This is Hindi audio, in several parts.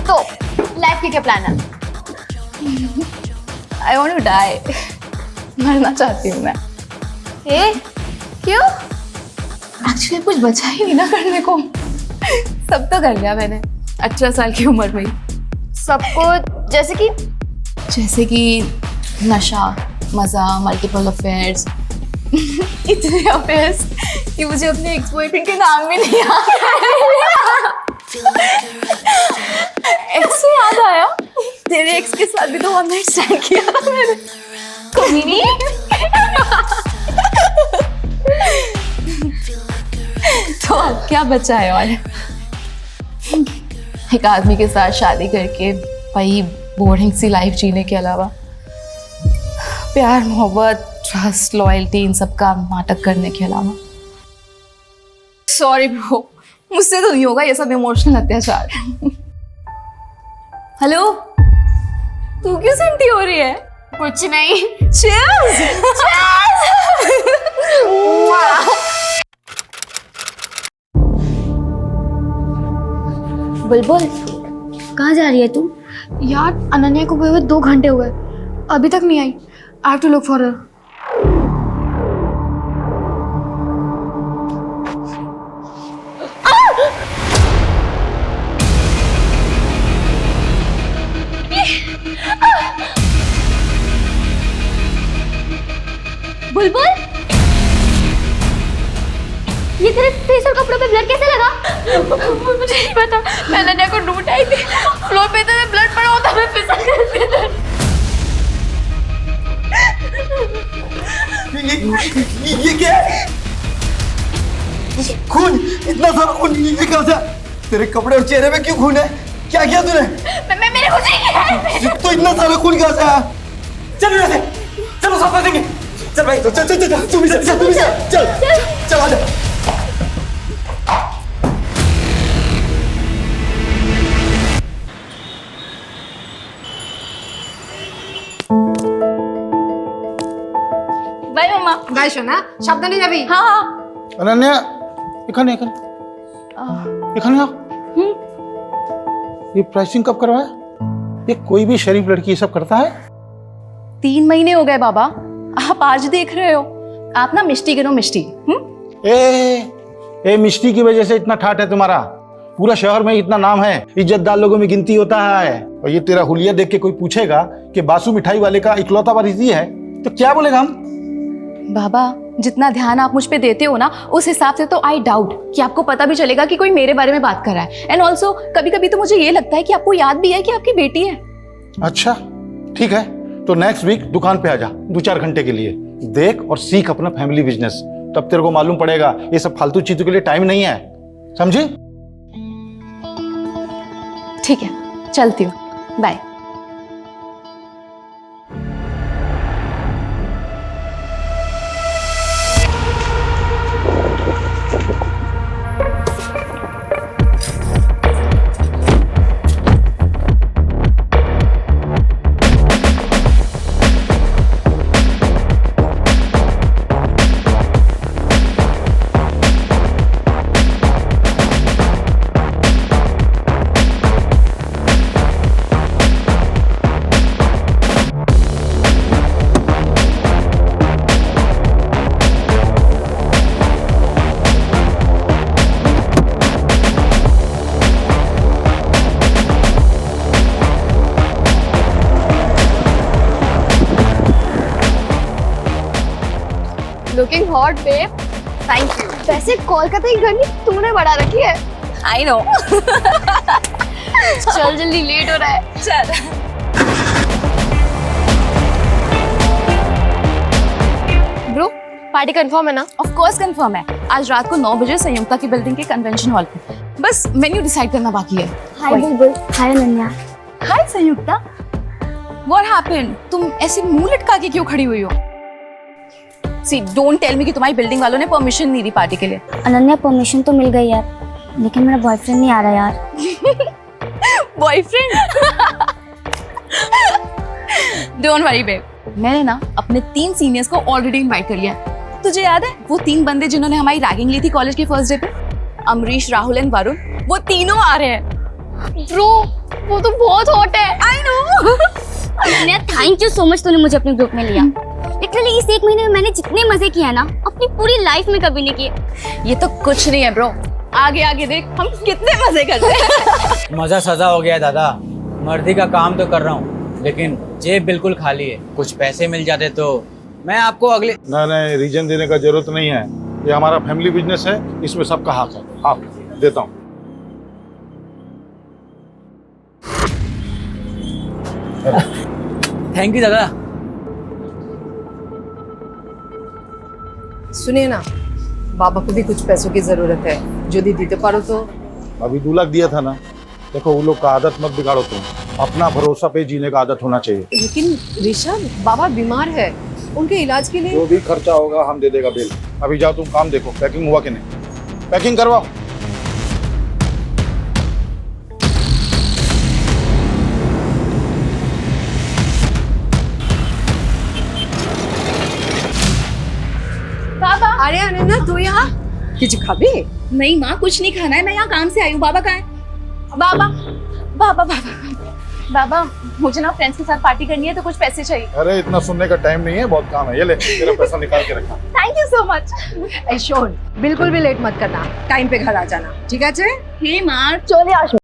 तो लाइफ के क्या प्लान है? I want to die. मरना चाहती हूँ मैं। ए, क्यों? एक्चुअली कुछ बचा ही नहीं ना करने को। सब तो कर लिया मैंने 18 साल की उम्र में ही। सबको जैसे कि नशा, मजा, मल्टीपल अफेयर्स। इतने अफेयर्स कि मुझे अपने एक्स बॉयफ्रेंड के नाम भी नहीं याद। एक्स से याद आया, तेरे एक्स के साथ भी तो वन नाइट स्टैंड किया था मैंने। कमीनी। तो अब क्या बचा है? और एक आदमी के साथ शादी करके वही बोरिंग सी लाइफ जीने के अलावा प्यार, मोहब्बत, ट्रस्ट, लॉयल्टी, इन सब का नाटक करने के अलावा। सॉरी ब्रो, मुझसे तो नहीं होगा ये सब इमोशनल अत्याचार। हेलो, तू क्यों सेंटी हो रही है? कुछ नहीं। Cheers! बुलबुल, कहाँ जा रही है तू? यार अनन्या को गए हुए 2 घंटे हो गए, अभी तक नहीं आई। I have to look for her. Bulbul, ये तेरे फेस और कपड़ों पे ब्लड कैसे लगा? मुझे नहीं पता, मैं अनन्या को ढूंढ आई थी, फ्लोर पे तो ब्लड पड़ा होता, मैं फिसल गई। ये क्या है? खून, इतना सारा खून, ये कहाँ से? तेरे कपड़े और चेहरे में क्यों खून है? क्या किया तूने? मैं मेरे कुछ नहीं किया। तो इतना सारा खून कहाँ से आया? चल यहाँ से, चलो साथ देंगे। चल भाई, चल चल चल, तुम भी चल, चल आजा। बाय मम्मा। बाय सोना, সাবধানে যাবি। हाँ हाँ। अनन्या, এখানে ये प्राइसिंग कब करवाया? ये कोई भी शरीफ लड़की ये सब करता है? 3 महीने हो गए बाबा, आप आज देख रहे हो। आप ना मिष्टी गिनो, मिष्टी। ए मिष्टी की वजह से इतना ठाट है तुम्हारा। पूरा शहर में इतना नाम है, इज्जतदार लोगों में गिनती होता है। और ये तेरा हुलिया देख के कोई पूछेगा कि बासु मिठाई वाले का इकलौता वारिस ये है, तो क्या बोलेगा हम? बाबा, जितना ध्यान आप मुझ पे देते हो ना, उस हिसाब से तो आई डाउट कि आपको पता भी चलेगा कि कोई मेरे बारे में बात कर रहा है। एंड ऑल्सो कभी कभी तो मुझे ये लगता है कि आपको याद भी है कि आपकी बेटी है। अच्छा ठीक है, तो नेक्स्ट वीक दुकान पे आ जा 2-4 घंटे के लिए। देख और सीख अपना फैमिली बिजनेस, तब तेरे को मालूम पड़ेगा ये सब फालतू चीजों के लिए टाइम नहीं है, समझी? ठीक है, चलती हूँ, bye. Looking hot babe. Thank you. वैसे कोलकाता की गर्मी तूने बढ़ा रखी है। I know. चल जल्दी, लेट हो रहा है। चल। ब्रो, पार्टी कंफर्म है ना? ऑफ कोर्स कंफर्म है। आज रात को 9 बजे संयुक्ता की बिल्डिंग के कन्वेंशन हॉल पे। बस मेन्यू डिसाइड करना बाकी है। हाय बुलबुल, हाय अनन्या। हाय संयुक्ता, व्हाट हैपेंड? तुम ऐसे मुंह लटका के क्यों खड़ी हुई हो? सी, डोंट टेल मी कि तुम्हारी बिल्डिंग वालों ने परमिशन नहीं दी पार्टी के लिए। अनन्या, परमिशन तो मिल गई यार, लेकिन मेरा बॉयफ्रेंड नहीं आ रहा यार। बॉयफ्रेंड? डोंट वरी बेब, मैंने ना अपने 3 सीनियर्स को ऑलरेडी इनवाइट कर लिया है। तुझे याद है वो 3 बंदे जिन्होंने हमारी रैगिंग ली थी कॉलेज के फर्स्ट डे पे? अमरीश, राहुल एंड वरुण, वो तीनों आ रहे हैं। ब्रो वो तो बहुत हॉट है। I no. Ananya thank you so much, तूने मुझे अपने ग्रुप में लिया। लिटरली इस 1 महीने में मैंने जितने मजे किए हैं ना अपनी पूरी लाइफ में कभी नहीं किए। ये तो कुछ नहीं है ब्रो, आगे आगे देख हम कितने मजे करते हैं। मजा सजा हो गया है दादा। मर्दी का काम तो कर रहा हूँ लेकिन जेब बिल्कुल खाली है। कुछ पैसे मिल जाते तो मैं आपको अगले नहीं, रीजन देने का जरूरत नहीं है। ये हमारा फैमिली बिजनेस है, इसमें सबका हक है। हाँ, देता हूँ। थैंक यू दादा। सुनिए ना, बाबा को भी कुछ पैसों की जरूरत है, जो दी दीते पारो तो। अभी 2 लाख दिया था ना। देखो वो लोग का आदत मत बिगाड़ो तुम, अपना भरोसा पे जीने का आदत होना चाहिए। लेकिन ऋषभ, बाबा बीमार है, उनके इलाज के लिए। जो भी खर्चा होगा हम दे देगा बिल। अभी जाओ तुम काम देखो, पैकिंग हुआ कि नहीं, पैकिंग करवाओ। बाबा। अरे अनन्या तू यहाँ कुछ खाबी? नहीं माँ, कुछ नहीं खाना है, मैं यहाँ काम से आई हूँ। बाबा कहाँ है? बाबा बाबा बाबा बाबा, मुझे ना फ्रेंड्स के साथ पार्टी करनी है तो कुछ पैसे चाहिए। अरे इतना सुनने का टाइम नहीं है, बहुत काम है। ये ले तेरा पैसा निकाल के रखा। Thank you so much. Shown, बिल्कुल भी लेट मत करना, टाइम पे घर आ जाना, ठीक है? हे माँ चले आज।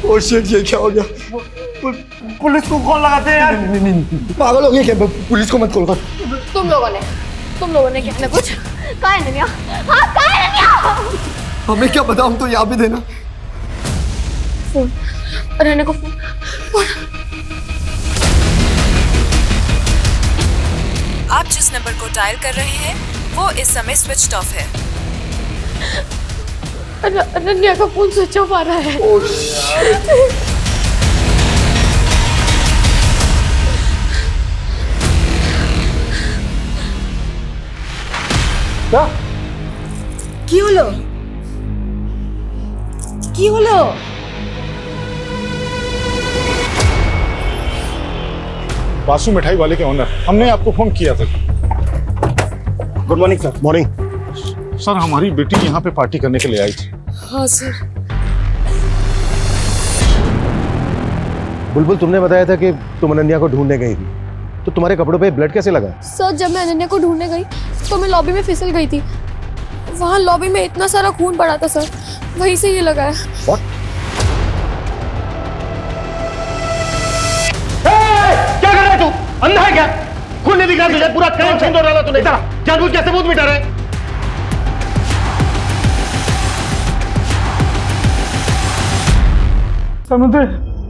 ओ शिट, ये क्या हो गया? पुलिस को कॉल लगाते हैं यार। पागल हो गए क्या? पुलिस को मत कॉल कर। तुम लोगों ने क्या ना कुछ कहा है अनन्या? हाँ कहा है अनन्या? हमें क्या पता, हम तो यहाँ भी थे ना। फोन, अनन्या को फोन। आप जिस नंबर को डायल कर रहे हैं वो इस समय स्विच ऑफ है। अनन्या का फोन स्विच ऑफ आ रहा है। क्या? কি হলো? কি হলো? बासु मिठाई वाले के ओनर, हमने आपको फोन किया था। Good morning sir. Morning sir, हमारी बेटी यहाँ पे पार्टी करने के लिए आई थी। हाँ सर। बुलबुल, तुमने बताया था कि तुम अनन्या को ढूंढने गई थी, तो तुम्हारे कपड़ों पे ब्लड कैसे लगा? सर जब मैं अनन्या को ढूंढने गई तो मैं लॉबी में फिसल गई थी। वहाँ लॉबी में इतना सारा खून पड़ा था सर, वहीं से ये लगा है। What? क्या कर रहा है तू? अंधा है क्या? खून नहीं दिख रहा तुझे? पूरा क्राइम सीन हो रहा तूने। जानबूझ के सबूत मिटा रहे। सर मुझे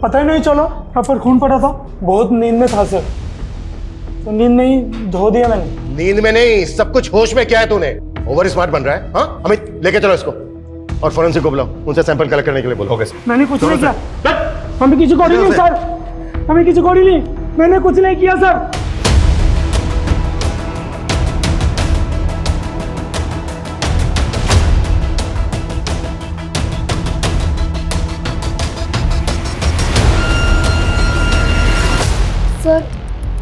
पता ही नहीं चला यहाँ पर खून पड़ा था। बहुत नींद में था सर, तो नींद में ही धो दिया मैंने। नींद में नहीं, सब कुछ होश में। क्या है तूने? ओवर स्मार्ट बन रहा है। हाँ अमित, लेके चलो इसको और फॉरेंसिक को बुलाओ, उनसे सैंपल कलेक्ट करने के लिए बोलो। Okay sir. मैंने कुछ नहीं किया, हमें किसी को नहीं सर, हमें किसी को नहीं, मैंने कुछ नहीं किया सर। सर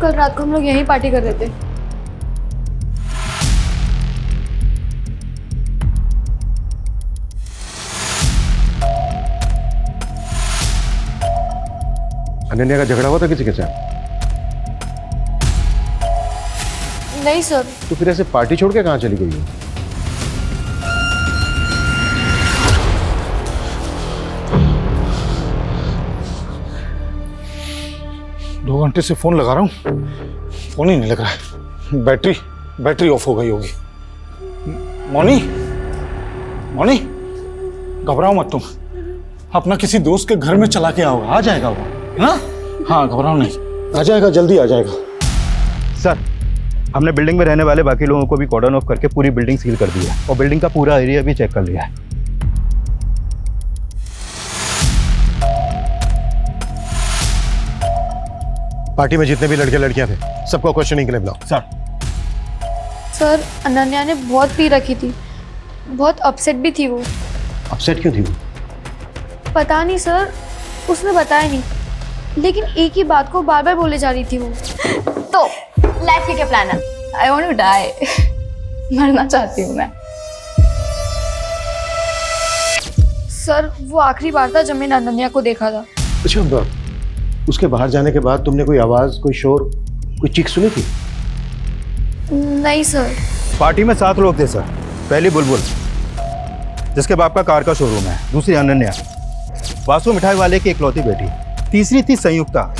कल रात को हम लोग यहीं पार्टी कर रहे थे। अनन्या का झगड़ा हुआ था किसी के साथ? नहीं सर। तो फिर ऐसे पार्टी छोड़ के कहाँ चली गई हो? 2 घंटे से फोन लगा रहा हूँ, फोन ही नहीं लग रहा है। बैटरी ऑफ हो गई होगी। मोनी, मोनी, घबराओ मत तुम, अपना किसी दोस्त के घर में चला के आओ, आ जाएगा वो, है ना? हाँ घबराओ नहीं, आ जाएगा, जल्दी आ जाएगा। सर, हमने बिल्डिंग में रहने वाले बाकी लोगों को भी कॉर्डन ऑफ करके पूरी बिल्डिंग सील कर दी है और बिल्डिंग का पूरा एरिया भी चेक कर लिया है। पार्टी में जितने भी लड़के लड़कियां थे सबको क्वेश्चनिंग के लिए बुलाओ। सर अनन्या ने बहुत पी रखी थी, बहुत अपसेट भी थी वो। अपसेट क्यों थी वो? पता नहीं सर, उसने बताया नहीं, लेकिन एक ही बात को बार बार बोले जा रही थी वो। तो लाइफ के क्या प्लान है? I want to die. मरना चाहती हूँ मैं। सर वो आखिरी बार था जब मैंने अनन्या को देखा था। अच्छा, उसके बाहर जाने के बाद तुमने कोई आवाज, कोई शोर, कोई चीख सुनी थी? नहीं सर। पार्टी में 7 लोग थे सर। पहली बुलबुल, जिसके बाप का कार का शोरूम है। दूसरी अनन्या, वासु मिठाई वाले की इकलौती बेटी। तीसरी थी संयुक्ता,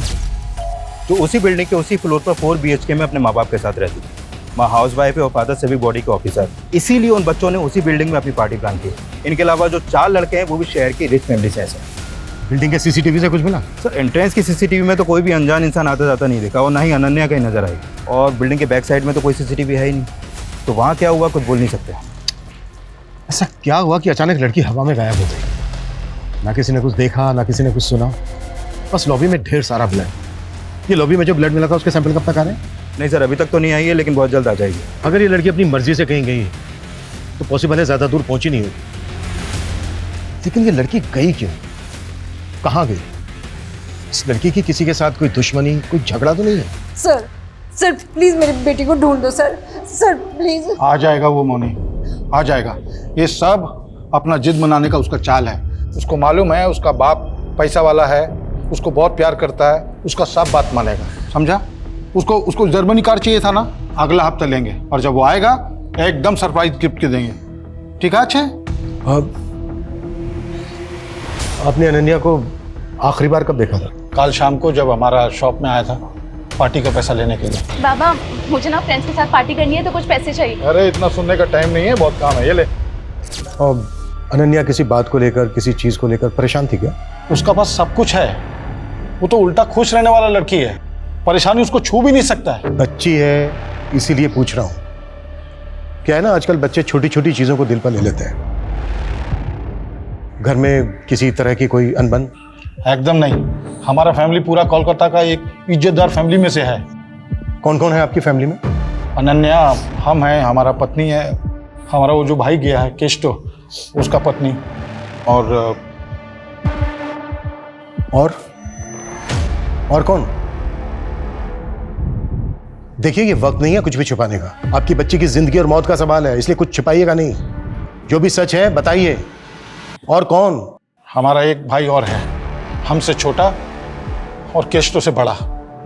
जो उसी बिल्डिंग के उसी फ्लोर पर 4 BHK में अपने माँ बाप के साथ रहती थी। माँ हाउस वाइफ है और फादर सिविक बॉडी के ऑफिसर। इसीलिए उन बच्चों ने उसी बिल्डिंग में अपनी पार्टी प्लान की। इनके अलावा जो 4 लड़के हैं वो भी शहर की रिच फैमिली से हैं। बिल्डिंग के सीसीटीवी से कुछ मिला? सर, एंट्रेंस की सीसीटीवी में तो कोई भी अनजान इंसान आता जाता नहीं देखा और ना ही अनन्या कहीं नजर आई। और बिल्डिंग के बैक साइड में तो कोई सीसीटीवी है ही नहीं, तो वहाँ क्या हुआ कुछ बोल नहीं सकते। ऐसा क्या हुआ कि अचानक लड़की हवा में गायब हो गई? ना किसी ने कुछ देखा, ना किसी ने कुछ सुना, बस लॉबी में ढेर सारा ब्लड। ये लॉबी में जो ब्लड मिला था उसके सैंपल कब तक आ रहे हैं? नहीं सर, अभी तक तो नहीं आई है, लेकिन बहुत जल्द आ जाएगी। अगर ये लड़की अपनी मर्जी से कहीं गई तो पॉसिबल है ज़्यादा दूर पहुंची नहीं होगी। लेकिन ये लड़की गई क्यों, कहाँ गई? इस लड़की की किसी के साथ कोई दुश्मनी, कोई झगड़ा तो नहीं है? सर प्लीज मेरी बेटी को ढूंढ दो सर प्लीज। आ जाएगा वो मोनी, आ जाएगा। ये सब अपना जिद मनाने का उसका चाल है। उसको मालूम है उसका बाप पैसा वाला है, उसको बहुत प्यार करता है, उसका सब बात मानेगा, समझा? उसको जर्मनी कार चाहिए था ना, अगला हफ्ता लेंगे, और जब वो आएगा एकदम सरप्राइज गिफ्ट के देंगे। ठीक है? अच्छे। आपने अनन्या को आखिरी बार कब देखा था? कल शाम को, जब हमारा शॉप में आया था पार्टी का पैसा लेने के लिए। बाबा, मुझे ना फ्रेंड्स के साथ पार्टी करनी है, तो कुछ पैसे चाहिए। अरे इतना सुनने का टाइम नहीं है, बहुत काम है, ये ले। और अनन्या किसी बात को लेकर, किसी चीज को लेकर परेशान थी क्या? उसका पास सब कुछ है, वो तो उल्टा खुश रहने वाला लड़की है, परेशानी उसको छू भी नहीं सकता है। बच्ची है इसीलिए पूछ रहा हूँ। क्या है ना, आजकल बच्चे छोटी छोटी चीजों को दिल पर ले लेते हैं। घर में किसी तरह की कोई अनबन? एकदम नहीं, हमारा फैमिली पूरा कोलकाता का एक इज्जतदार फैमिली में से है। कौन कौन है आपकी फैमिली में? अनन्या, हम हैं, हमारा पत्नी है, हमारा वो जो भाई गया है केस्टो, उसका पत्नी, और कौन? देखिए, ये वक्त नहीं है कुछ भी छुपाने का। आपकी बच्ची की जिंदगी और मौत का सवाल है, इसलिए कुछ छुपाइएगा नहीं। जो भी सच है बताइए। और कौन? हमारा एक भाई और है, हमसे छोटा और केस्टो से बड़ा,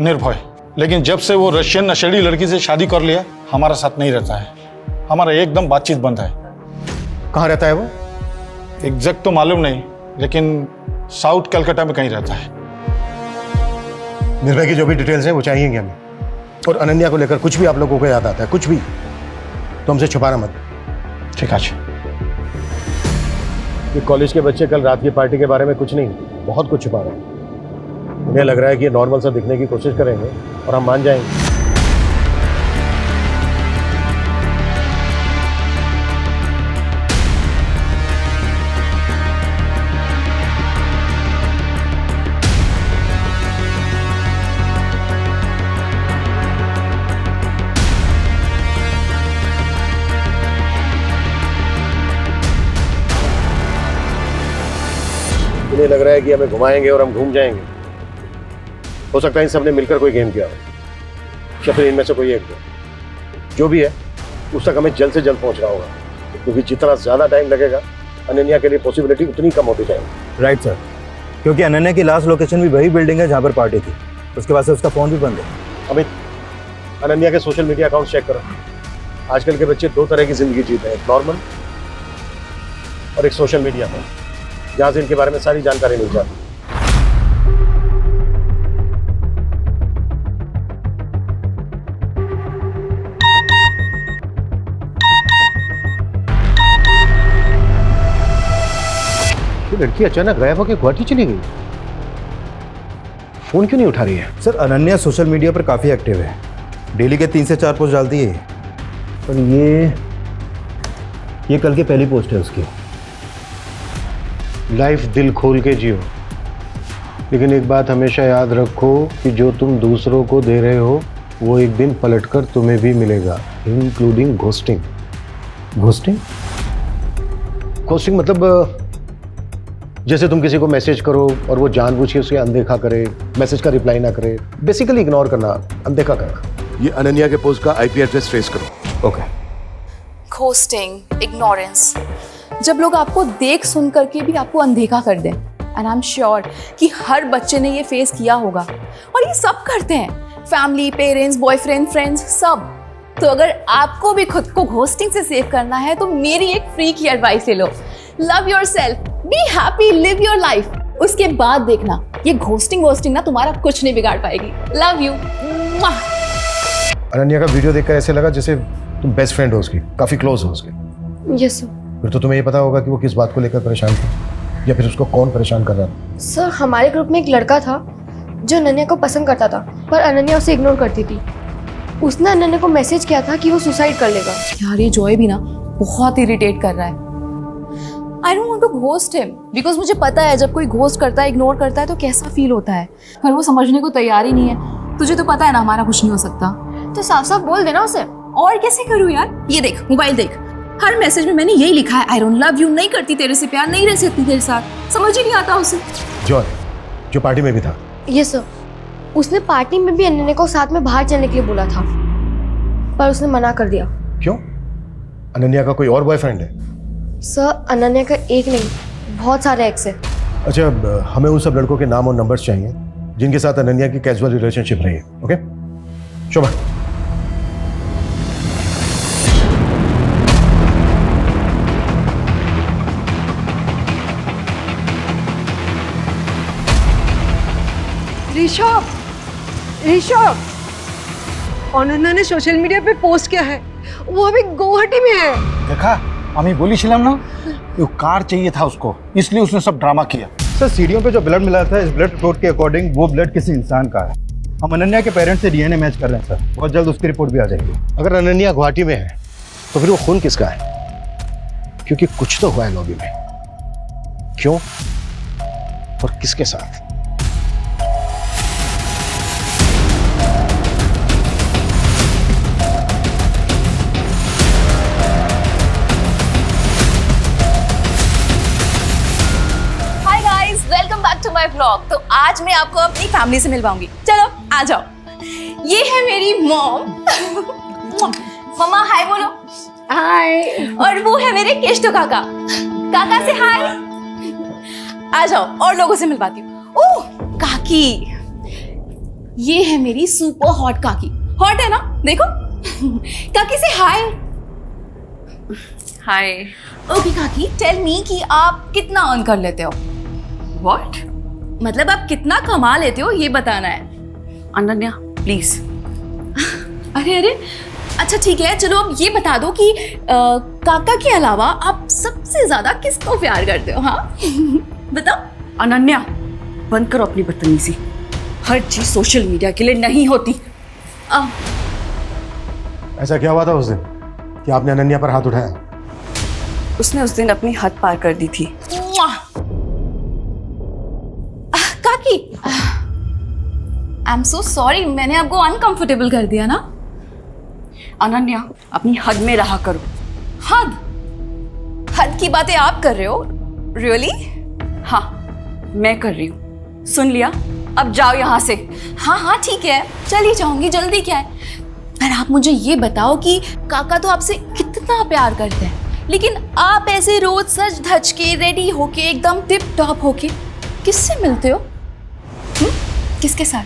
निर्भय। लेकिन जब से वो रशियन नशेड़ी लड़की से शादी कर लिया, हमारा साथ नहीं रहता है, हमारा एकदम बातचीत बंद है। कहाँ रहता है वो? एग्जैक्ट तो मालूम नहीं, लेकिन साउथ कलकत्ता में कहीं रहता है। निर्भय की जो भी डिटेल्स हैं वो चाहिएंगे हमें। और अनन्या को लेकर कुछ भी आप लोगों को याद आता है, कुछ भी, तो हमसे छुपाना मत। ठीक है। ये कॉलेज के बच्चे कल रात की पार्टी के बारे में कुछ नहीं, बहुत कुछ छुपा रहे हैं। उन्हें लग रहा है कि ये नॉर्मल सा दिखने की कोशिश करेंगे और हम मान जाएंगे। उन्हें लग रहा है कि हमें घुमाएंगे और हम घूम जाएंगे। हो सकता है इन सबने मिलकर कोई गेम किया हो, या फिर इनमें से कोई एक जो भी है उस तक हमें जल्द से जल्द पहुंचना होगा, क्योंकि जितना ज्यादा टाइम लगेगा अनन्या के लिए पॉसिबिलिटी उतनी कम होती जाएगी। Right sir. क्योंकि अनन्या की लास्ट लोकेशन भी वही बिल्डिंग है जहाँ पर पार्टी थी। उसके बाद से उसका फ़ोन भी बंद है। अमित, अनन्या के सोशल मीडिया अकाउंट चेक करो। आजकल के बच्चे दो तरह की जिंदगी जीते हैं, एक नॉर्मल और एक सोशल मीडिया पर, जहाँ से इनके बारे में सारी जानकारी मिल जाती है। ये लड़की अचानक गायब होकर गुवाहाटी चली गई, फोन क्यों नहीं उठा रही है? सर अनन्या सोशल मीडिया पर काफ़ी एक्टिव है, डेली के 3 से 4 पोस्ट डालती है। पर ये कल की पहली पोस्ट है उसकी। लाइफ दिल खोल के जियो, लेकिन एक बात हमेशा याद रखो कि जो तुम दूसरों को दे रहे हो वो एक दिन पलटकर तुम्हें भी मिलेगा, इंक्लूडिंग घोस्टिंग। घोस्टिंग? घोस्टिंग मतलब जैसे तुम किसी को मैसेज करो और वो जानबूझ के उसे अनदेखा करे, मैसेज का रिप्लाई ना करे, बेसिकली इग्नोर करना, अनदेखा करना। ये अनन्या के पोस्ट का आईपी एड्रेस ट्रेस करो। ओके। घोस्टिंग, इग्नोरेंस, जब लोग आपको देख सुन करके भी आपको अनदेखा कर दें, एंड आई एम श्योर कि हर बच्चे ने ये फेस किया होगा और ये सब करते हैं, फैमिली, पेरेंट्स, बॉयफ्रेंड, फ्रेंड्स, सब। तो अगर आपको भी खुद को घोस्टिंग से सेव करना है तो मेरी एक फ्री की एडवाइस ले लो। Love yourself, be happy, live your life. उसके बाद देखना ये घोस्टिंग ना तुम्हारा कुछ नहीं बिगाड़ पाएगी। Love you. अनन्या का वीडियो देखकर ऐसे लगा जैसे तुम बेस्ट फ्रेंड हो उसकी, काफी क्लोज हो उसके। Yes sir. फिर तो तुम्हें ये पता होगा कि वो किस बात को लेकर परेशान थी, या फिर उसको कौन परेशान कर रहा था? सर हमारे ग्रुप में एक लड़का था जो अनन्या को पसंद करता था, पर अनन्या उसे इग्नोर करती थी। उसने अनन्या को मैसेज किया था कि वो सुसाइड कर लेगा। यार ये जॉय भी ना बहुत इरिटेट कर रहा है। I don't want to ghost him because मुझे पता है जब कोई घोस्ट करता है, इग्नोर करता है तो कैसा फील होता है, पर वो समझने को तैयार ही नहीं है। तुझे तो पता है ना हमारा कुछ नहीं हो सकता, तो साफ साफ बोल देना उसे। और कैसे करूँ यार? ये देख, मोबाइल देख, हर मैसेज में मैंने यही लिखा है, आई डोंट लव यू, नहीं करती तेरे से प्यार, नहीं रह सकती तेरे साथ। समझ ही नहीं आता उसे। जॉय जो पार्टी में भी था। Yes sir. उसने पार्टी में भी अनन्या को साथ में बाहर चलने के लिए बोला था, पर उसने मना कर दिया। क्यों? अनन्या का कोई और बॉयफ्रेंड है? सर अनन्या का एक नहीं, बहुत सारे एक्स है। अच्छा, हमें उन सब लड़कों के नाम और नंबर्स चाहिए जिनके साथ अनन्या की कैजुअल रिलेशनशिप रही है। ओके शोभा। ऋषभ, अनन्या ने सोशल मीडिया पे पोस्ट किया है, वो अभी गुवाहाटी में है। देखा, আমি বলেছিলাম না वो कार चाहिए था उसको, इसलिए उसने सब ड्रामा किया। सर सीढ़ियों पे जो ब्लड मिला था इस ब्लड रिपोर्ट के अकॉर्डिंग वो ब्लड किसी इंसान का है। हम अनन्या के पेरेंट्स से डीएनए मैच कर रहे हैं सर, बहुत जल्द उसकी रिपोर्ट भी आ जाएगी। अगर अनन्या गुवाहाटी में है तो फिर वो खून किसका है? क्योंकि कुछ तो हुआ है लॉबी में। क्यों और किसके साथ? Welcome back to my vlog. तो आज मैं आपको अपनी फैमिली से मिलवाऊंगी। चलो आ जाओ। ये है मेरी मॉम। मम्मा हाय बोलो। हाय। और वो है मेरे केष्टो काका। काका से हाय। आ जाओ और लोगों से मिलवाती हूँ। ओह काकी, ये है मेरी सुपर हॉट काकी। हॉट है ना, देखो। काकी से हाय। हाय। ओके काकी, टेल मी कि आप कितना अर्न कर लेते हो? What? मतलब आप कितना कमा लेते हो ये बताना है। अनन्या प्लीज। अरे अरे अच्छा ठीक है, चलो अब ये बता दो कि काका के अलावा आप सबसे ज्यादा किसको प्यार करते हो? हाँ बताओ। अनन्या बंद करो अपनी बदतमीजी, हर चीज सोशल मीडिया के लिए नहीं होती। ऐसा क्या हुआ था उस दिन कि आपने अनन्या पर हाथ उठाया? उसने उस दिन अपनी हद पार कर दी थी। काकी आई एम सो सॉरी, मैंने आपको अनकंफर्टेबल कर दिया ना। अनन्या अपनी हद में रहा करो। हद? हद की बातें आप कर रहे हो? रियली? हाँ मैं कर रही हूँ। सुन लिया, अब जाओ यहाँ से। हाँ हाँ ठीक है, चली जाऊंगी, जल्दी क्या है। पर आप मुझे ये बताओ कि काका तो आपसे कितना प्यार करते हैं, लेकिन आप ऐसे रोज सज धज के रेडी होके एकदम टिप टॉप होके किससे मिलते हो? किसके साथ?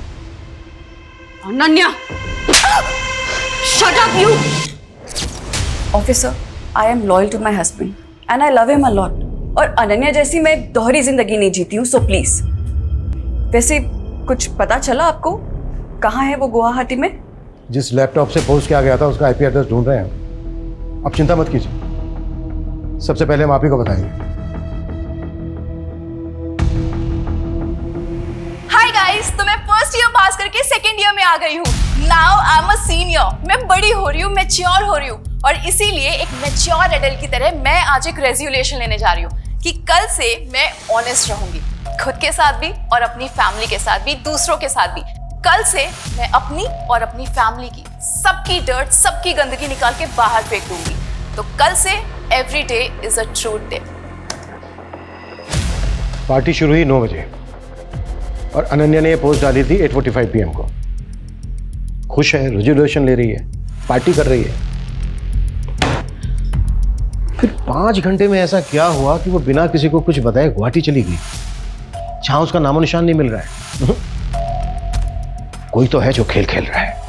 Ananya, shut up you! Officer, I am loyal to my husband and I love him a lot. और अनन्या जैसी मैं दोहरी जिंदगी नहीं जीती हूँ, so please. वैसे कुछ पता चला आपको? कहाँ है वो गुवाहाटी में? जिस लैपटॉप से पोस्ट किया गया था उसका आईपी एड्रेस ढूंढ रहे हैं। अब चिंता मत कीजिए, सबसे पहले हम आप ही को बताएंगे। हाय गाइस, तो मैं फर्स्ट ईयर पास करके सेकंड ईयर में आ गई हूँ। Now I am a senior. मैं बड़ी हो रही हूँ, मैच्योर हो रही हूँ, और इसीलिए एक मैच्योर एडल्ट की तरह मैं आज एक रेजोल्यूशन लेने जा रही हूँ कि कल से मैं ऑनेस्ट रहूंगी, खुद के साथ भी और अपनी फैमिली के साथ भी, दूसरों के साथ भी। कल से मैं अपनी और अपनी फैमिली की सबकी डर्ट, सबकी गंदगी निकाल के बाहर फेंक दूंगी। तो कल से every day is a truth day. Party शुरू हुई 9 बजे और अनन्या ने ये पोस्ट डाली थी 8:45 PM को। खुश है, रेजोल्यूशन ले रही है, पार्टी कर रही है। फिर 5 घंटे में ऐसा क्या हुआ कि वो बिना किसी को कुछ बताए गुवाहाटी चली गई, जहां उसका नामो निशान नहीं मिल रहा है। कोई तो है जो खेल खेल रहा है।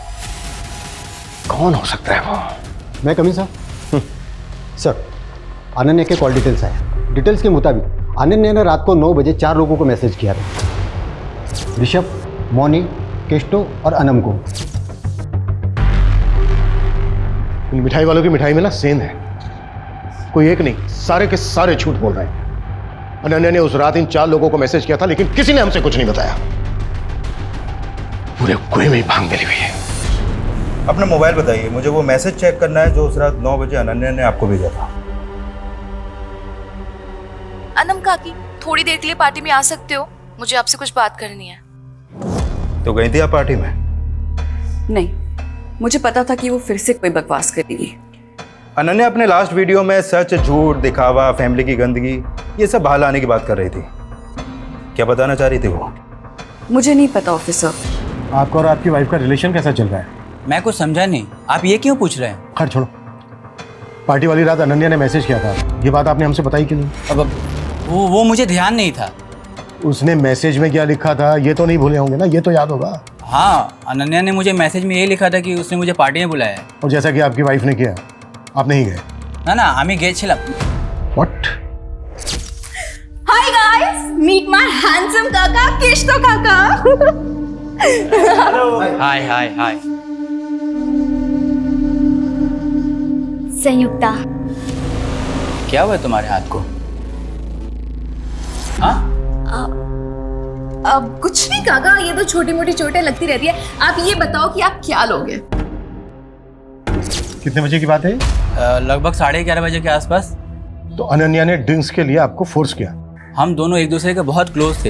कौन हो सकता है वो? मैं कमी सर। सर, अनन्या के कॉल डिटेल्स आए। डिटेल्स के मुताबिक अनन्या ने रात को 9 बजे 4 लोगों को मैसेज किया था। ऋषभ, मोनी, केष्टो और अनम को। इन मिठाई वालों की मिठाई में ना सेंध है। कोई एक नहीं, सारे के सारे झूठ बोल रहे हैं। अनन्या ने उस रात इन 4 लोगों को मैसेज किया था, लेकिन किसी ने हमसे कुछ नहीं बताया। पूरे कुएं में भांग मिली हुई है। अपना मोबाइल बताइए, मुझे वो मैसेज चेक करना है जो उस रात 9 बजे अनन्या ने आपको भेजा था। अनम काकी, थोड़ी देर के लिए पार्टी में आ सकते हो? मुझे आपसे कुछ बात करनी है। तो गई थी आप पार्टी में? नहीं, मुझे पता था कि वो फिर से कोई बकवास करेगी। अनन्या अपने लास्ट वीडियो में सच, झूठ, दिखावा, फैमिली की गंदगी, ये सब बाहर लाने की बात कर रही थी। क्या बताना चाह रही थी वो? मुझे नहीं पता ऑफिसर। आपका और आपकी वाइफ का रिलेशन कैसा चल रहा है? मैं कुछ समझा नहीं, आप ये क्यों पूछ रहे हैं? खैर छोड़ो। पार्टी वाली रात अनन्या ने मैसेज किया था, ये बात आपने हमसे बताई क्यों नहीं? अब वो मुझे ध्यान नहीं था। उसने मैसेज में क्या लिखा था ये तो नहीं भूले होंगे ना? ये तो याद होगा। हाँ, अनन्या ने मुझे मैसेज में ये लिखा था कि उसने मुझे पार्टी में बुलाया है। और जैसा कि आपकी वाइफ ने किया, आप नहीं गए? ना, हमें गए छिला। What? Hi guys, meet my handsome काका, केष्टो काका। हाय। संयुक्ता, क्या हुआ तुम्हारे हाथ को? हाँ? अब कुछ नहीं काका, ये तो छोटी मोटी चोटें लगती रहती है। आप ये बताओ कि आप क्या लोगे? कितने बजे की बात है? लगभग 11:30 बजे के आसपास। तो अनन्या ने ड्रिंक्स के लिए आपको फोर्स किया? हम दोनों एक दूसरे के बहुत क्लोज थे,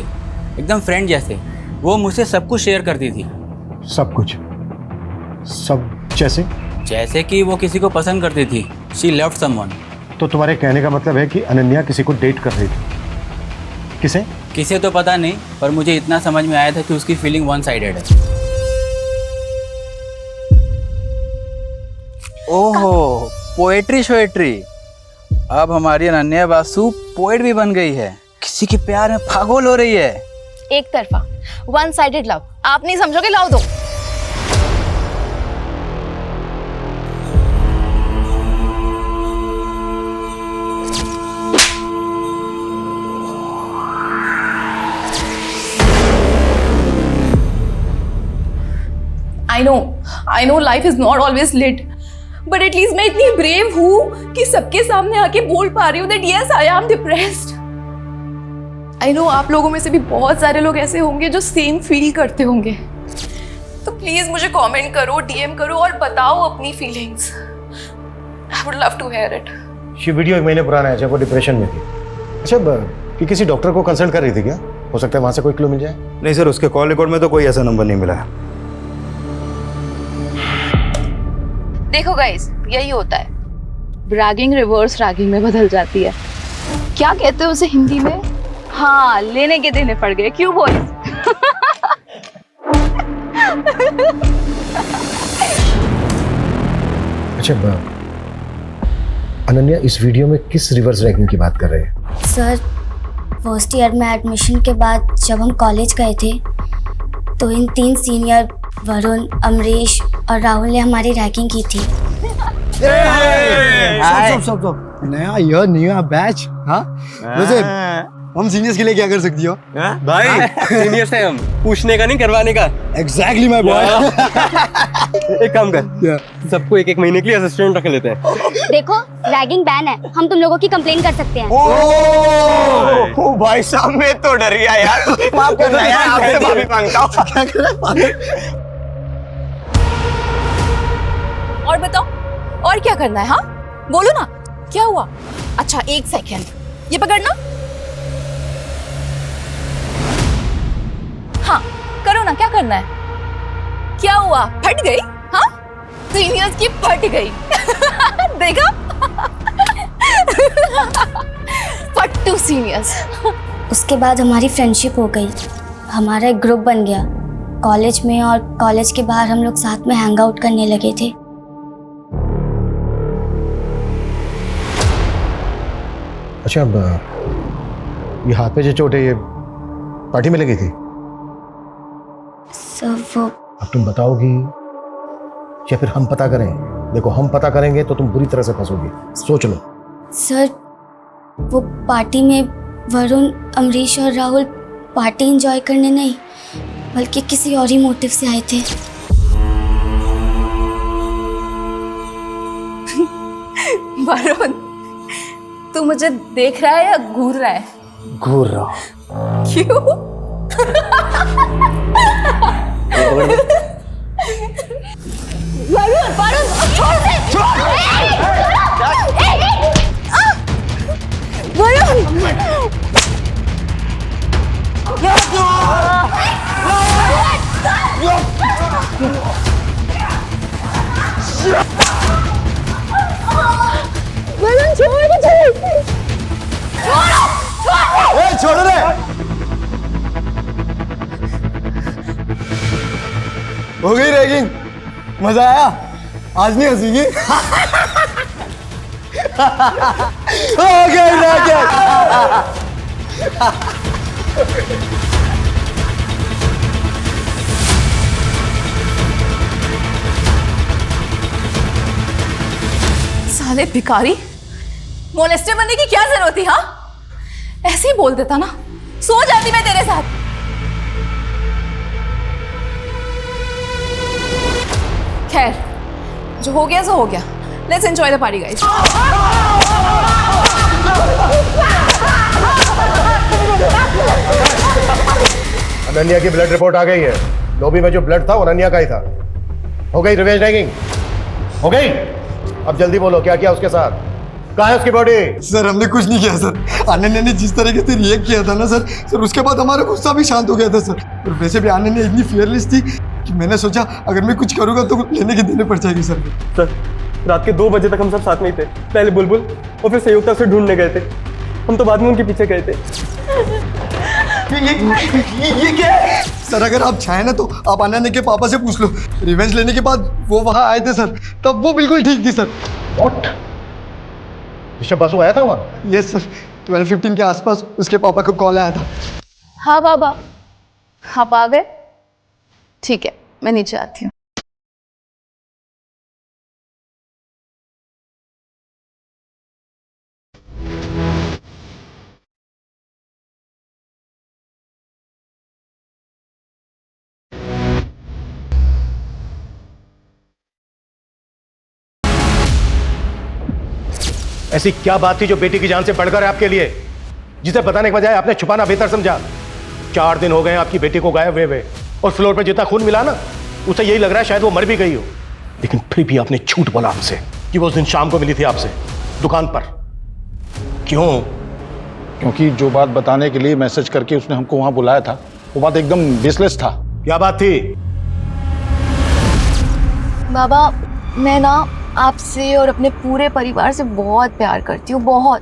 एकदम फ्रेंड जैसे। वो मुझसे सब कुछ शेयर करती थी। सब कुछ? सब जैसे कि वो किसी को पसंद करती थी। She loved someone. तो तुम्हारे कहने का मतलब है कि अनन्या किसी को डेट कर रही थी? किसे तो पता नहीं, पर मुझे इतना समझ में आया था कि उसकी फीलिंग वन साइडेड है। ओहो, पोएट्री। अब हमारी अनन्या बासु पोएट भी बन गई है, किसी के प्यार में पागल हो रही है। एक तरफा, वन साइडेड लव। आप नहीं समझोगे, लाओ दो। I know life is not always lit, but at least मैं इतनी brave हूँ कि सबके सामने आके बोल पा रही हूँ that yes, I am depressed. I know आप लोगों में से भी बहुत सारे लोग ऐसे होंगे जो सेम फील करते होंगे। तो प्लीज मुझे कमेंट करो, DM करो और बताओ अपनी feelings. I would love to hear it. ये वीडियो 1 महीने पुराना है जब वो डिप्रेशन में थी। अच्छा, कि किसी डॉक्टर को कंसल्ट कर रही थी क्या? हो सकता है वहाँ से कोई क्लू मिल जाए। नहीं सर, उसके कॉल रिकॉर्ड में तो कोई ऐसा नंबर नहीं मिला है। देखो गाइस, यही होता है, ब्रैगिंग रिवर्स रैगिंग में बदल जाती है। क्या कहते हैं उसे हिंदी में? हाँ, लेने के देने पड़ गए। क्यों बॉयज? अच्छा, अनन्या इस वीडियो में किस रिवर्स रैगिंग की बात कर रहे हैं? सर फर्स्ट ईयर में एडमिशन के बाद जब हम कॉलेज गए थे तो इन 3 सीनियर वरुण, अमरीश और राहुल ने हमारी रैगिंग की थी। स्टॉप नया बैच। हाँ वैसे हम सीनियर्स के लिए क्या कर सकती हो? भाई सीनियर से हम पूछने का नहीं करवाने का। Exactly my boy. एक काम कर, सबको एक महीने के लिए असिस्टेंट रख लेते हैं। देखो रैगिंग बैन है, हम तुम लोगों की कंप्लेन कर सकते हैं। ओ भाई साहब मैं तो डर गया यार। माफ करना यार, आपसे माफी मांगता हूँ। क्या कर रहा है? और बताओ और क्या करना है? हाँ बोलो ना, क्या हुआ? अच्छा 1 सेकेंड, ये पकड़ना। हाँ करो ना, क्या करना है? क्या हुआ? फट गई? हाँ सीनियर्स की फट गई। देखा? फट्टू सीनियर्स। उसके बाद हमारी फ्रेंडशिप हो गई, हमारा एक ग्रुप बन गया कॉलेज में, और कॉलेज के बाहर हम लोग साथ में हैंग आउट करने लगे थे। अच्छा अब ये हाथ पे जो चोट है ये पार्टी में लगी थी? सर वो अब तुम बताओगी या फिर हम पता करें? देखो हम पता करेंगे तो तुम बुरी तरह से फंसोगी, सोच लो। सर वो पार्टी में वरुण, अमरीश और राहुल पार्टी एंजॉय करने नहीं बल्कि किसी और ही मोटिव से आए थे। वरुण तू मुझे देख रहा है या घूर रहा है? घूर रहा हूँ। क्यों? वरुण वरुण छोड़ दे। वरुण छोड़ दे। छोड़ रे। हो गई रैगिंग? मजा आया? आज नहीं हंसीगी? हो गई रैगिंग। साले भिखारी, मोलेस्टर बनने की क्या जरूरत थी? हाँ ऐसे ही बोल देता ना, सो जाती मैं तेरे साथ। खैर जो हो गया सो हो गया। Let's enjoy the party guys. Ananya की ब्लड रिपोर्ट आ गई है। लॉबी में जो ब्लड था वो अनन्या का ही था। हो गई रिवेंज रैगिंग? हो गई? अब जल्दी बोलो क्या किया उसके साथ? कहाँ है उसकी बॉडी? सर हमने कुछ नहीं किया सर। अनन्या ने जिस तरीके से रिएक्ट किया था ना सर उसके बाद हमारा गुस्सा भी शांत हो गया था सर। और वैसे भी अनन्या इतनी फियरलेस थी कि मैंने सोचा अगर मैं कुछ करूँगा तो लेने के देने पड़ जाएगी सर। सर रात के 2 बजे तक हम सब साथ में ही थे। पहले बुलबुल और फिर संयुक्ता से ढूंढने गए थे। हम तो बाद में उनके पीछे गए थे। ये क्या है? सर अगर आप चाहें ना तो आप अनन्या के पापा से पूछ लो। रिवेंज लेने के बाद वो वहाँ आए थे सर, तब वो बिल्कुल ठीक थी सर। What? ऋषभ बासु आया था वहाँ? यस सर, 12:15 के आसपास उसके पापा को कॉल आया था। हाँ बाबा, आप आ गए? ठीक है मैं नीचे आती हूँ। ऐसी क्या बात थी जो बेटी की जान से बढ़कर है आपके लिए, जिसे बताने के बजाय आपने छुपाना बेहतर समझा? 4 दिन हो गए आपकी बेटी को गायब हुए और फ्लोर पे जितना खून मिला ना उसे यही लग रहा है शायद वो मर भी गई हो। लेकिन फिर भी आपने झूठ बोला हमसे कि वो उस दिन शाम को मिली थी आपसे दुकान पर। क्यों? क्योंकि जो बात बताने के लिए मैसेज करके उसने हमको वहां बुलाया था वो बात एकदम बेसलेस था। क्या बात थी? बाबा मैं ना आपसे और अपने पूरे परिवार से बहुत प्यार करती हूँ, बहुत।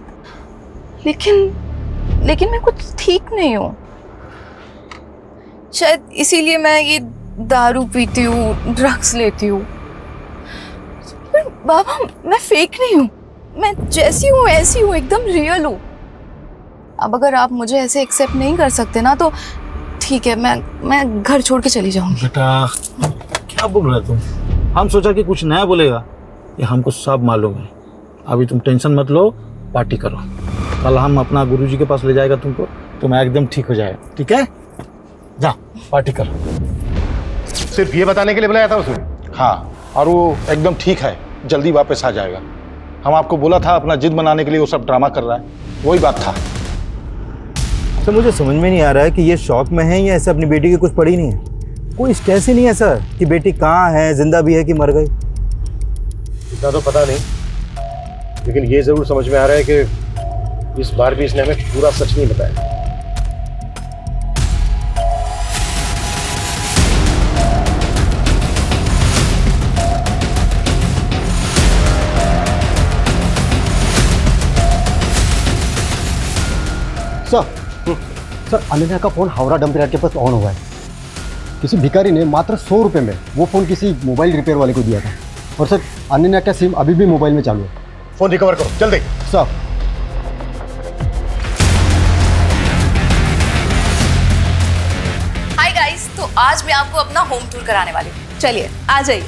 लेकिन मैं कुछ ठीक नहीं हूँ। शायद इसीलिए मैं ये दारू पीती हूँ, ड्रग्स लेती हूँ। पर बाबा मैं फेक नहीं हूँ, मैं जैसी हूँ ऐसी हूँ, एकदम रियल हूँ। अब अगर आप मुझे ऐसे एक्सेप्ट नहीं कर सकते ना तो ठीक है, मैं घर छोड़ के चली जाऊंगी। बेटा क्या बोल रहे तुम? हम सोचा कि कुछ नया बोलेगा, ये हमको सब मालूम है। अभी तुम टेंशन मत लो, पार्टी करो। कल हम अपना गुरुजी के पास ले जाएगा तुमको, तुम एकदम ठीक हो जाएगा। ठीक है, जा पार्टी करो। सिर्फ ये बताने के लिए बुलाया था उसने? हाँ, और वो एकदम ठीक है, जल्दी वापस आ जाएगा। हम आपको बोला था अपना जिद मनाने के लिए वो सब ड्रामा कर रहा है, वही बात था। सर मुझे समझ में नहीं आ रहा है कि ये शौक में है या ऐसे अपनी बेटी की कुछ पड़ी नहीं है। कोई कैसे नहीं है सर कि बेटी कहाँ है, जिंदा भी है कि मर गई? इतना तो पता नहीं, लेकिन ये जरूर समझ में आ रहा है कि इस बार भी इसने हमें पूरा सच नहीं बताया। सर अनन्या का फ़ोन हावड़ा डंप यार्ड के पास ऑन हुआ है। किसी भिखारी ने मात्र 100 रुपये में वो फ़ोन किसी मोबाइल रिपेयर वाले को दिया था। और सर अनन्या का सिम अभी भी मोबाइल में चालू है। फोन रिकवर करो जल्दी। सर हाय गाइस, तो आज मैं आपको अपना होम टूर कराने वाली हूँ। चलिए आ जाइए।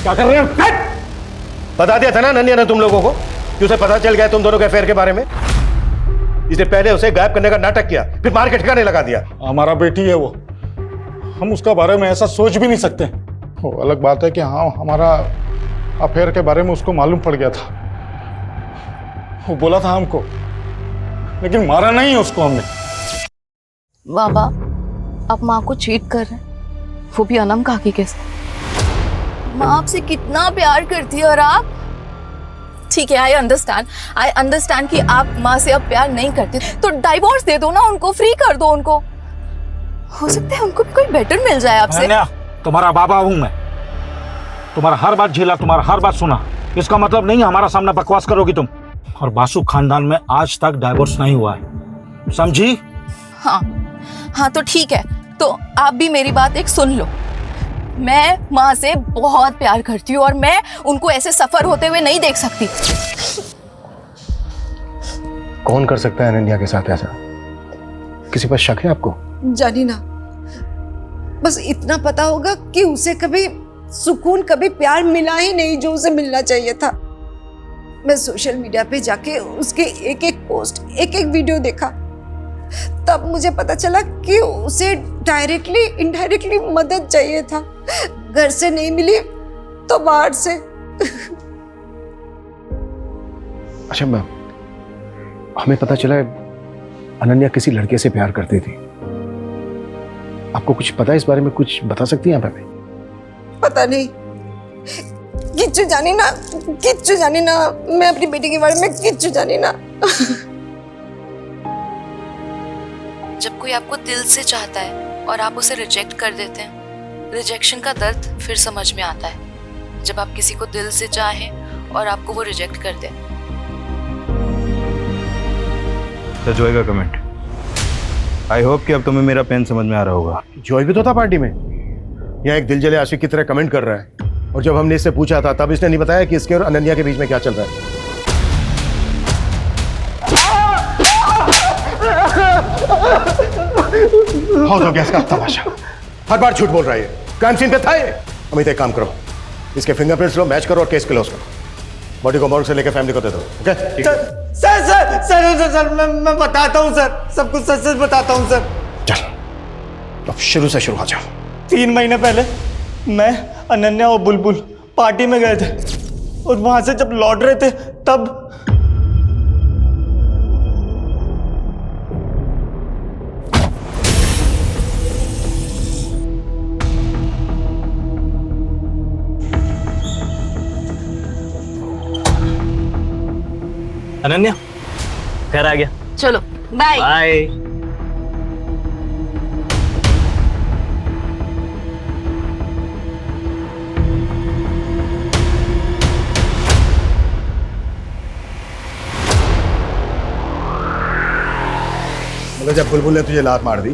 क्या कर रहे हो? बता दिया था ना नन्या ने तुम लोगों को कि उसे पता चल गया तुम दोनों के अफेयर के बारे में। इसने पहले उसे गायब करने का नाटक किया, फिर मार के ठिकाने लगा दिया। हमारा बेटी है वो, हम उसका बारे में ऐसा सोच भी नहीं सकते। वो अलग बात है कि हाँ हमारा अफेयर के बारे में उसको मालूम पड़ गया था, वो बोला था हमको, लेकिन मारा नहीं उसको हमने। बाबा, आप माँ को चीट कर रहे हैं, वो भी अनम काकी के साथ। माँ आपसे कितना प्यार करती है और आप। ठीक है, आई अंडरस्टैंड कि आप माँ से अब प्यार नहीं करते, तो डाइवोर्स दे दो ना उनको, फ्री कर दो उनको। हो सकता है उनको भी कोई बेटर मिल जाए आपसे। तुम्हारा बाबा हूं मैं, तुम्हारा हर बात झेला, तुम्हारा हर बात सुना। इसका मतलब नहीं हमारा सामने बकवास करोगी तुम। और बासु खानदान में आज तक डाइवोर्स नहीं हुआ है, समझी? हाँ तो ठीक है, तो आप भी मेरी बात एक सुन लो। मैं माँ से बहुत प्यार करती हूँ और मैं उनको ऐसे सफर होते हुए नहीं देख सकती। कौन कर सकता है अनन्या के साथ ऐसा? किसी पर शक है आपको? जानी ना, बस इतना पता होगा कि उसे कभी सुकून, कभी प्यार मिला ही नहीं जो उसे मिलना चाहिए था। मैं सोशल मीडिया पे जाके उसके एक एक पोस्ट, एक एक वीडियो देखा, तब मुझे पता चला कि उसे डायरेक्टली इनडायरेक्टली मदद चाहिए था। घर से नहीं मिली तो बाहर से। अच्छा मैम, हमें पता चला है अनन्या किसी लड़के से प्यार करती थी। आपको कुछ पता है इस बारे में? कुछ बता सकती हैं आप हमें? पता नहीं, किच्चू जानी ना, मैं अपनी बेटी के बारे में किच्चू जानी ना। जब कोई आपको दिल से चाहता है और आप उसे रिजेक्ट कर देते हैं, रिजेक्शन का दर्द फिर समझ में आता है। जब आप किसी को दिल से चाहें और आपको वो रिजेक्ट कर दें। तो जॉय का कमेंट, आई होप कि अब तुम्हें मेरा पेन समझ में आ रहा होगा। जॉय भी तो था पार्टी में, यहाँ एक दिल जले आशिक की तरह कमेंट कर रहा है। और जब हमने इससे पूछा था तब इसने नहीं बताया कि इसके और अनन्या के बीच में क्या चल रहा है। बहुत हो गया इसका तमाशा, हर बार झूठ बोल रहा है। क्राइम सीन पे था ये। अमित एक काम करो, इसके फिंगरप्रिंट्स लो, मैच करो और केस क्लोज करो। बॉडी को मॉर्ग से लेकर फैमिली को दे दो। ओके? सर मैं बताता हूँ सर, सब कुछ सच बताता हूँ सर। चल अब शुरू से शुरू हो जाओ। 3 महीने पहले मैं, अनन्या और बुलबुल पार्टी में गए थे और वहां से जब लौट रहे थे तब अनन्या घर आ गया। चलो बाय बाय। तो जब बुलबुल ने तुझे लात मार दी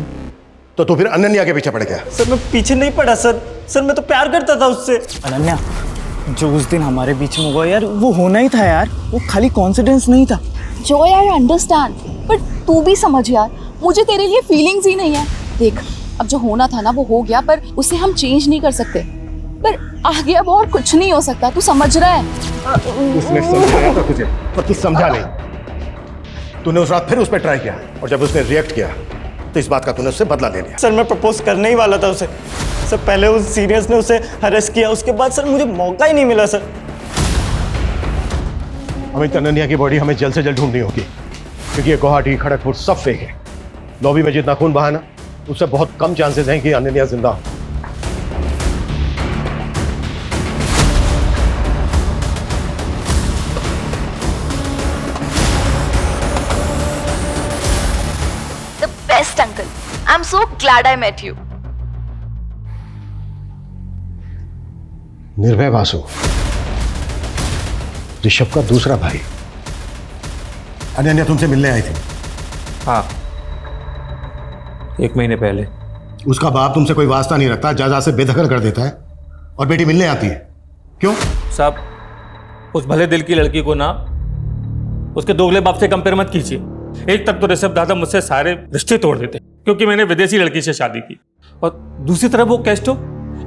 तो तू फिर अनन्या के पीछे पड़ गया। सर मैं पीछे नहीं पड़ा सर। सर मैं तो प्यार करता था उससे। अनन्या, जो उस दिन हमारे बीच में हुआ यार, वो होना ही था यार। वो खाली कॉन्फिडेंस नहीं था। जो यार अंडरस्टैंड, बट तू भी समझ यार, मुझे तेरे लिए फीलिंग्स ही नहीं है। देख, अब जो होना था ना वो हो गया, पर उसे हम चेंज नहीं कर सकते। पर आगे अब और कुछ नहीं हो सकता, तू समझ रहा है? उसने समझाया था तुझे, पर तू समझा नहीं। तूने उस रात फिर उस पर ट्राई किया, और जब उसने रिएक्ट किया तो इस बात का तूने उससे बदला ले लिया। सर मैं प्रपोज करने ही वाला था उसे। सर पहले उस सीनियर्स ने उसे हरेस किया, उसके बाद सर मुझे मौका ही नहीं मिला सर। हमें अनन्या की बॉडी हमें जल्द से जल्द ढूंढनी होगी, क्योंकि ये गुवाहाटी, खड़गपुर सब फेक है। लॉबी में जितना खून बहा ना, उससे बहुत कम चांसेस हैं कि अनन्या जिंदा हो। The best uncle. I'm so glad I met you. निर्भय वासु, ऋषभ का दूसरा भाई। अनन्या तुमसे मिलने आई थी? हाँ, 1 महीने पहले। उसका बाप तुमसे कोई वास्ता नहीं रखता, जायदाद से बेदखल कर देता है, और बेटी मिलने आती है। क्यों? साहब, उस भले दिल की लड़की को ना उसके दोगले बाप से कंपेयर मत कीजिए। एक तक तो ऋषभ दादा मुझसे सारे रिश्ते तोड़ देते क्योंकि मैंने विदेशी लड़की से शादी की, और दूसरी तरफ वो कैस्टो,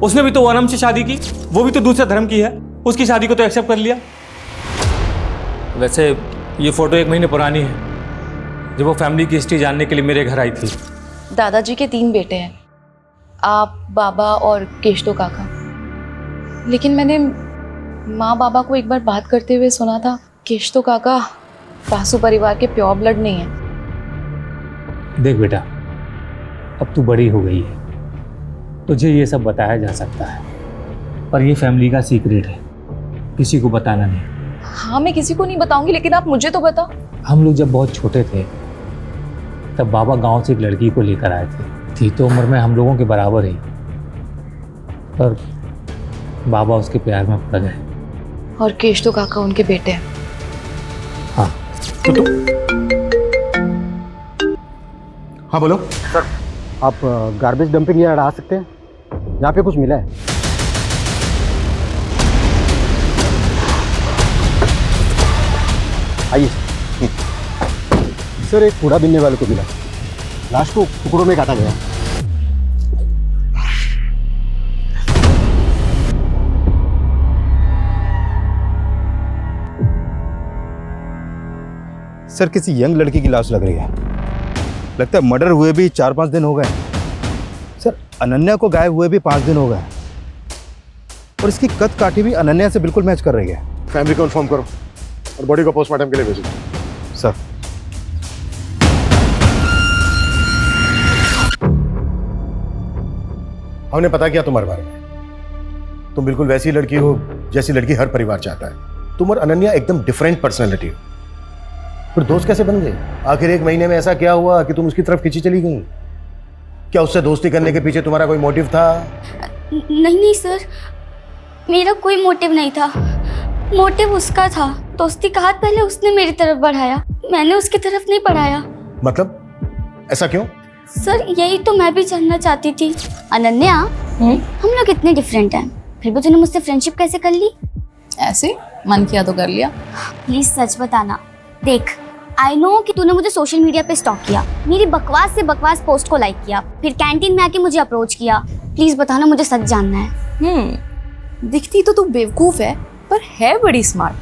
उसने भी तो वनम से शादी की, वो भी तो दूसरे धर्म की है, उसकी शादी को तो एक्सेप्ट कर लिया। वैसे ये फोटो 1 महीने पुरानी है, जब वो फैमिली की हिस्ट्री जानने के लिए मेरे घर आई थी। दादाजी के 3 बेटे हैं, आप, बाबा और केशतो काका। लेकिन मैंने माँ बाबा को एक बार बात करते हुए सुना था, केशतो काका वासु परिवार के प्योर ब्लड नहीं है। देख बेटा, अब तू बड़ी हो गई है, तुझे ये सब बताया जा सकता है, पर ये फैमिली का सीक्रेट है, किसी को बताना नहीं। हाँ, मैं किसी को नहीं बताऊंगी, लेकिन आप मुझे तो बताओ। हम लोग जब बहुत छोटे थे तब बाबा गांव से एक लड़की को लेकर आए थे। थी तो उम्र में हम लोगों के बराबर ही, पर बाबा उसके प्यार में पड़ गए। और केशतो काका उनके बेटे हैं। हाँ तो हाँ बोलो सर। आप गार्बेज डंपिंग यार्ड आ सकते हैं? यहाँ पे कुछ मिला है। आइए सर। एक कूड़ा बीनने वाले को मिला, लाश को टुकड़ों में काटा गया। सर किसी यंग लड़की की लाश लग रही है। लगता है मर्डर हुए भी 4-5 दिन हो गए। सर अनन्या को गायब हुए भी 5 दिन हो गए, और इसकी कद काठी भी अनन्या से बिल्कुल मैच कर रही है। फैमिली को इन्फॉर्म करो और बॉडी को पोस्टमार्टम के लिए भेजो। सर हमने पता किया तुम्हारे बारे में। तुम बिल्कुल वैसी लड़की हो जैसी लड़की हर परिवार चाहता है। तुम और अनन्या एकदम डिफरेंट पर्सनैलिटी हो। फिर दोस्त कैसे बन गए? आखिर 1 महीने में ऐसा क्या हुआ कि तुम उसकी तरफ खींची चली गई? क्या उससे दोस्ती करने के पीछे तुम्हारा कोई मोटिव था? नहीं सर, मेरा कोई मोटिव नहीं था। मोटिव उसका था। दोस्ती का हाथ पहले उसने मेरी तरफ बढ़ाया, मैंने उसकी तरफ नहीं बढ़ाया। मतलब ऐसा क्यों? सर यही तो मैं भी जानना चाहती थी। अनन्या, हम लोग इतने डिफरेंट हैं, फिर भी तूने मुझसे फ्रेंडशिप कैसे कर ली? ऐसे मन किया तो कर लिया। प्लीज सच बताना। देख, आई नो कि तूने मुझे सोशल मीडिया पे स्टॉक किया, मेरी बकवास से बकवास पोस्ट को लाइक किया, फिर कैंटीन में आके मुझे अप्रोच किया। प्लीज बताना, मुझे सच जानना है। दिखती तो तू बेवकूफ है, पर है बड़ी स्मार्ट।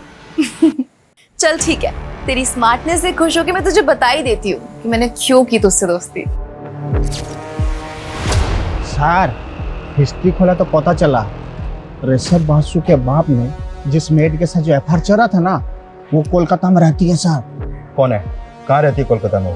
चल ठीक है, तेरी स्मार्टनेस से खुश होकर मैं तुझे बता ही देती हूँ कि मैंने क्यों की तुझसे दोस्ती। सर हिस्ट्री खोला तो पता चला ऋषभ बासु के बाप ने जिस मेड के साथ जो एफआईआर चला था ना, वो कोलकाता में रहती है सर। कौन है? कहाँ रहती है कोलकाता में?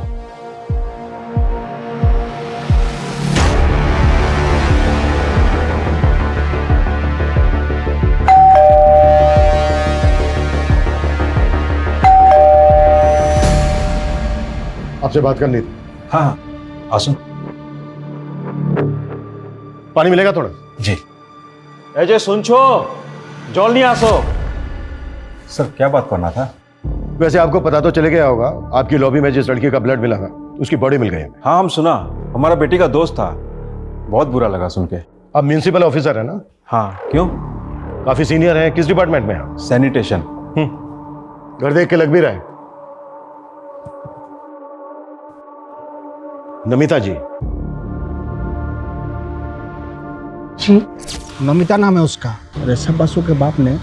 आपसे बात करनी थी। हाँ आसो। पानी मिलेगा थोड़ा? जी। अजय सुन छो, जॉल नहीं आसो। सर क्या बात करना था? वैसे आपको पता तो चले गया होगा, आपकी लॉबी में जिस लड़की का ब्लड मिला था उसकी बॉडी मिल गई। हाँ हम सुना, हमारा बेटी का दोस्त था, बहुत बुरा लगा सुन के। अब म्युनिसिपल ऑफिसर है ना? हाँ, क्यों? काफी सीनियर है। किस डिपार्टमेंट में है? सैनिटेशन। घर देख के लग भी रहा है। नमिता जी। जी, नमिता नाम है उसका। ऋषभ बसु के बाप ने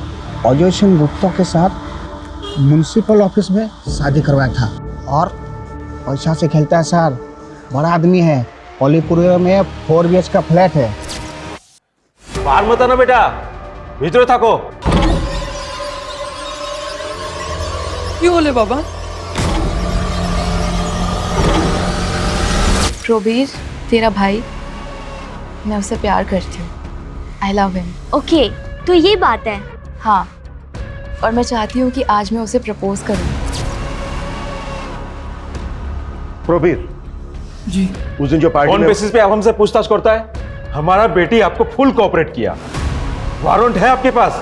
अजय सिंह गुप्ता के साथ म्युनिसिपल ऑफिस में शादी करवाया था और पैसा से खेलता है सर। बड़ा आदमी है। अलीपुर में 4 BH का फ्लैट है। बाहर मत आना बेटा, भीतर थाको। क्यों बोले बाबा? प्रोबीर तेरा भाई, मैं उसे प्यार करती हूँ। I love him. ओके, तो ये बात है। हाँ, और मैं चाहती हूँ कि आज मैं उसे प्रपोज करूँ। प्रोबीर जी, उस दिन जो पार्टी कौन में बेसिस पे आप हमसे पूछताछ करता है? हमारा बेटी आपको फुल कोऑपरेट किया, वारंट है आपके पास।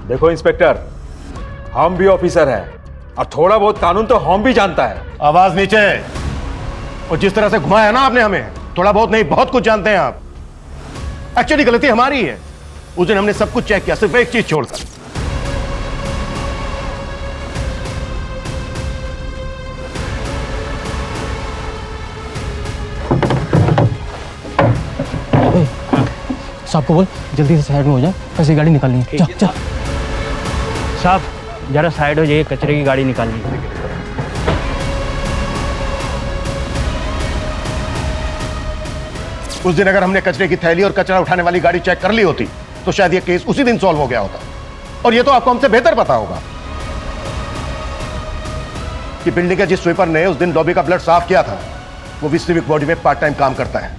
देखो इंस्पेक्टर, हम भी ऑफिसर हैं और थोड़ा बहुत कानून तो हम भी जानता है। आवाज नीचे। और जिस तरह से घुमाया ना आपने हमें, थोड़ा बहुत नहीं बहुत कुछ जानते हैं आप। एक्चुअली गलती हमारी है। उस दिन हमने सब कुछ चेक किया, सिर्फ एक चीज छोड़कर। साहब को बोल जल्दी से साइड में हो जाए, कैसी गाड़ी निकालनी है। चल चल साहब, जरा साइड हो जाइए, कचरे की गाड़ी निकालनी है। उस दिन अगर हमने कचरे की थैली और कचरा उठाने वाली गाड़ी चेक कर ली होती तो शायद ये केस उसी दिन सॉल्व हो गया होता। और ये तो आपको हमसे बेहतर पता होगा कि बिल्डिंग के जिस स्वीपर ने उस दिन लॉबी का ब्लड साफ किया था वो भी सिविक बॉडी में पार्ट टाइम काम करता है।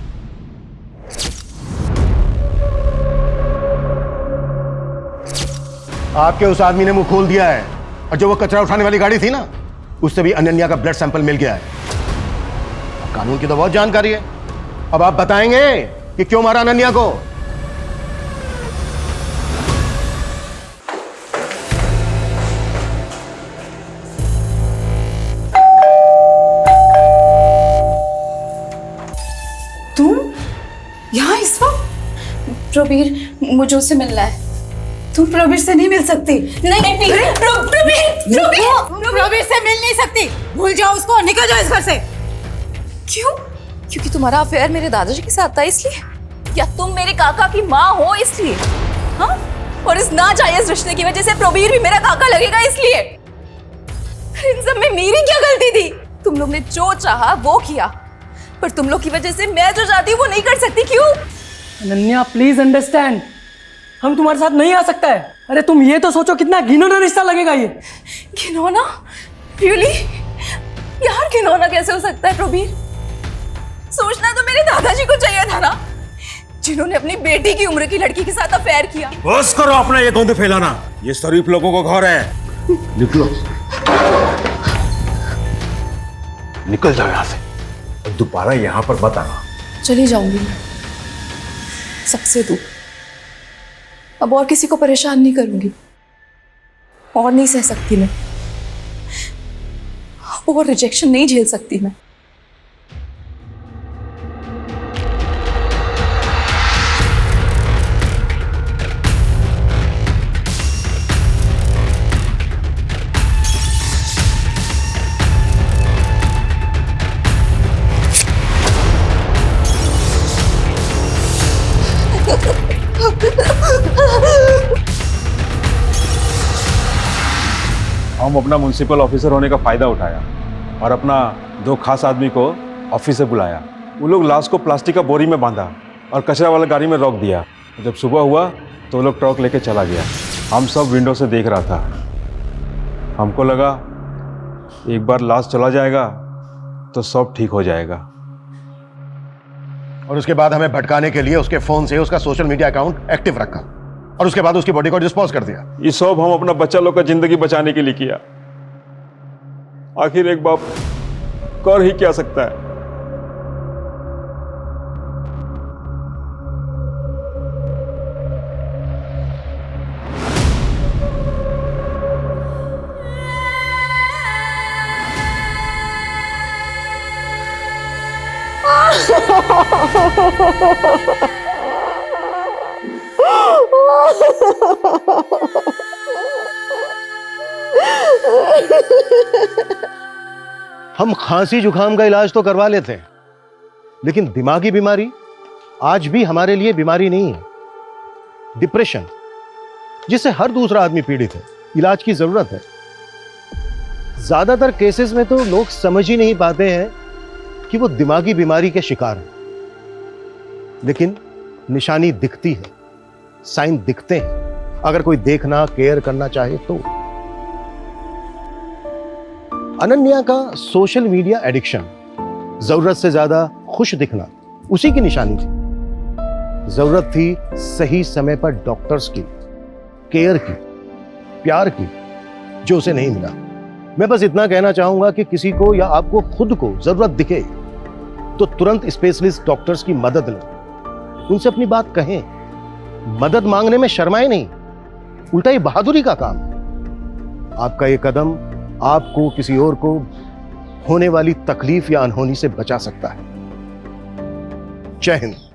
आपके उस आदमी ने मुंह खोल दिया है और जो वो कचरा उठाने वाली गाड़ी थी ना, उससे भी अनन्या का ब्लड सैंपल मिल गया है। कानून की तो बहुत जानकारी है। अब आप बताएंगे कि क्यों मारा अनन्या को? तुम यहाँ इस वक्त? प्रबीर, मुझे उससे मिलना है। तुम प्रबीर से नहीं मिल सकती। नहीं प्रबीर से मिल नहीं सकती। भूल जाओ उसको, निकल जाओ इस घर से। क्यों? क्योंकि तुम्हारा अफेयर मेरे दादाजी के साथ था इसलिए, या तुम मेरे काका की माँ हो इसलिए? हाँ, और इस नाजायज रिश्ते की वजह से प्रबीर भी मेरा काका लगेगा इसलिए? इन सब में मेरी क्या गलती थी? तुम लोग ने जो चाहा वो किया, पर तुम लोग की वजह से मैं जो चाहती हूँ वो नहीं कर सकती। क्यों? अनन्या प्लीज अंडरस्टैंड, हम तुम्हारे साथ नहीं आ सकता है। अरे तुम ये तो सोचो कितना घिनौना रिश्ता लगेगा ये। घिनौना? रियली? यार घिनौना कैसे हो सकता है प्रबीर? सोचना तो मेरे दादाजी को चाहिए था ना, जिन्होंने अपनी बेटी की उम्र की लड़की के साथ अफेयर किया। बस करो अपना ये गंद फैलाना, ये शरीफ लोगों को घर है। निकलो, निकल जाओ यहाँ से और दोबारा यहाँ पर मत आना। चली जाऊंगी मैं, सबसे दूर। अब और किसी को परेशान नहीं करूंगी, और नहीं सह सकती मैं, और रिजेक्शन नहीं झेल सकती मैं। हम अपना म्युनिसिपल ऑफिसर होने का फायदा उठाया और अपना 2 खास आदमी को ऑफिस से बुलाया। वो लोग लाश को प्लास्टिक का बोरी में बांधा और कचरा वाला गाड़ी में रोक दिया। जब सुबह हुआ तो वो लोग ट्रक लेके चला गया। हम सब विंडो से देख रहा था। हमको लगा एक बार लाश चला जाएगा तो सब ठीक हो जाएगा। और उसके बाद हमें भटकाने के लिए उसके फोन से उसका सोशल मीडिया अकाउंट एक्टिव रखा और उसके बाद उसकी बॉडी को डिस्पोज कर दिया। ये सब हम अपना बच्चा लोग का जिंदगी बचाने के लिए किया। आखिर एक बाप कर ही क्या सकता है। हम खांसी जुकाम का इलाज तो करवा लेते हैं, लेकिन दिमागी बीमारी आज भी हमारे लिए बीमारी नहीं है। डिप्रेशन, जिससे हर दूसरा आदमी पीड़ित है, इलाज की जरूरत है। ज्यादातर केसेस में तो लोग समझ ही नहीं पाते हैं कि वो दिमागी बीमारी के शिकार हैं, लेकिन निशानी दिखती है, साइन दिखते हैं, अगर कोई देखना केयर करना चाहे तो। अनन्या का सोशल मीडिया एडिक्शन, जरूरत से ज्यादा खुश दिखना, उसी की निशानी थी। जरूरत थी सही समय पर डॉक्टर्स की, केयर की, प्यार की, जो उसे नहीं मिला। मैं बस इतना कहना चाहूंगा कि किसी को या आपको खुद को जरूरत दिखे तो तुरंत स्पेशलिस्ट डॉक्टर्स की मदद लें, उनसे अपनी बात कहें। मदद मांगने में शर्माए नहीं, उल्टा ये बहादुरी का काम है। आपका ये कदम आपको किसी और को होने वाली तकलीफ या अनहोनी से बचा सकता है। जय हिंद।